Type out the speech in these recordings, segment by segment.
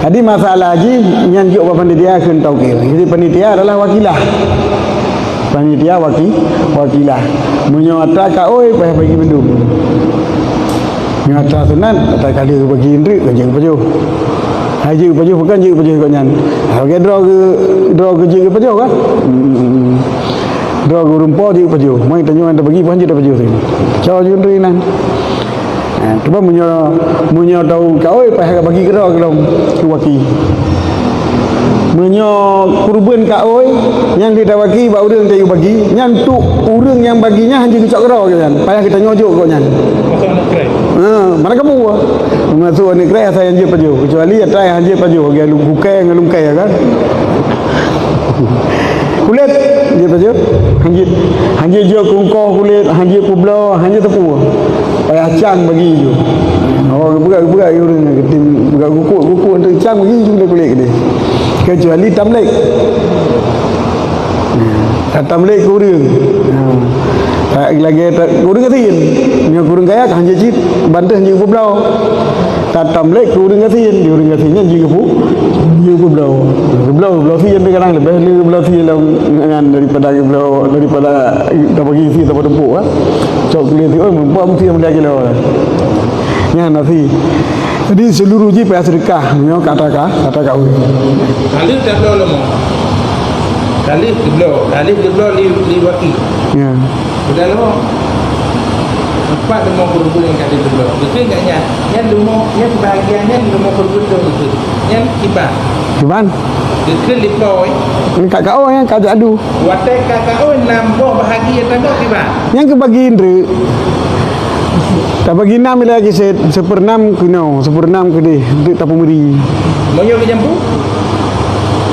Jadi masalah haji yang juga panitia akan tahu ke. Jadi panitia adalah wakilah. Panitia wakilah. Menyuata ka oi payah bagi mendum. Nyata sunan tak kali bagi indri kerja pajo. Haji pajo bukan je pajo kau nyan. Okey draw ke je pajo kan? Draw rumpo je pajo. Mai tanya anda bagi pun je dah pajo tu. Cau je indri nan. Cuba munyo tahu kau payah bagi kira kalau waki. Munyo kurban kau yang kita bagi ba urang dia bagi, nyan tu urang yang baginya hanya kecak kira kan. Payah kita nyojuk kau nyan. Mana kamu? Masuk ni kira saya hanya paju. Kecuali ada yang hanya paju. Dia bukai kan. Kulit dia paju. Hanya jual kungkoh kulit, hanya kublau, hanya tepu. Payah cang bagi je. Oh, buka urang ketim buka kuku untuk cang bagi je kulit dia. Kecuali tamlek. Tamlek urang. Lagi kurang katin, yang kurang kaya hanya cit, bantu hanya kublau. Tatam lek kurang katinnya jika kublau sih yang kadang lebih kublau sih yang daripada tak bagi sih tak bertempuk ah. Cok kulit tu, mampu mesti yang lagi lah. Yang nasi. Jadi seluruh je payah sedekah, nyo kata kau. Kali tak boleh lama. Kali diblo li waki. Ya. Sudah lama. Empat demo kurban yang kata diblo. Betul tak nya? Yang demo, yang bahagiannya demo kurban tu betul. Yang kibah. Cuman Dekil diploy. Kat kau yang kau adu. Watai kakak nambah bahagia tanda kibah. Yang kebagi indra. Tak bagi 6 lagi sepernam kena, sepernam ke dia, tak pemeri. Moyo ke jambu?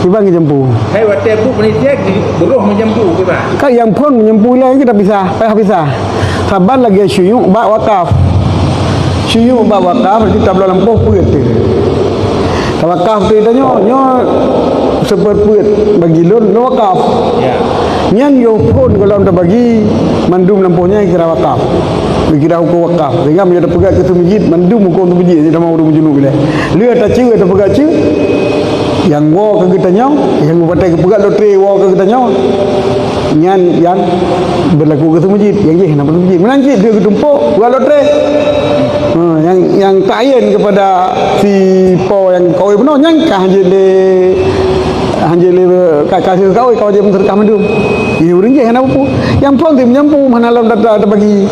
Tiba ke jampu. Hai watai bu penitia beruh menjampu kibah. Kak yang pun menyempu lagi kita pisah, payah pisah. Sabar lagi syuyuk bak wakaf. Syuyuk bak wakaf berarti tak boleh lempuh puit tu. Wakaf tu tanya, seperpuit bagi lun wakaf. Ya. Yang yo pun kalau anda bagi mandum lempuhnya kira wakaf. Kira hukum wakaf. Sehingga dia ada pegat ke masjid, mandum hukum tu masjid dia mau rumah junub bila. Dia tak ciu atau pegat ciu. Yang wa ke kita nyau, yang batai ke pegat lotre wa ke kita nyau. Yang berlaku ke masjid, yang je nak masjid. Menanjit dia ke tumpuk, pegat lotre. Yang tayen kepada si po yang kau benar nyangka hanya le kasih kau je menserkah mandum. Ini orang je kenapa pu? Yang pun dia menyampu mana lam data bagi.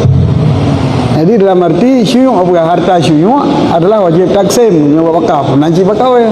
Jadi dalam arti syuyuk apa harta syuyuk adalah wajib taksim nyawa wakaf. Nanti bakal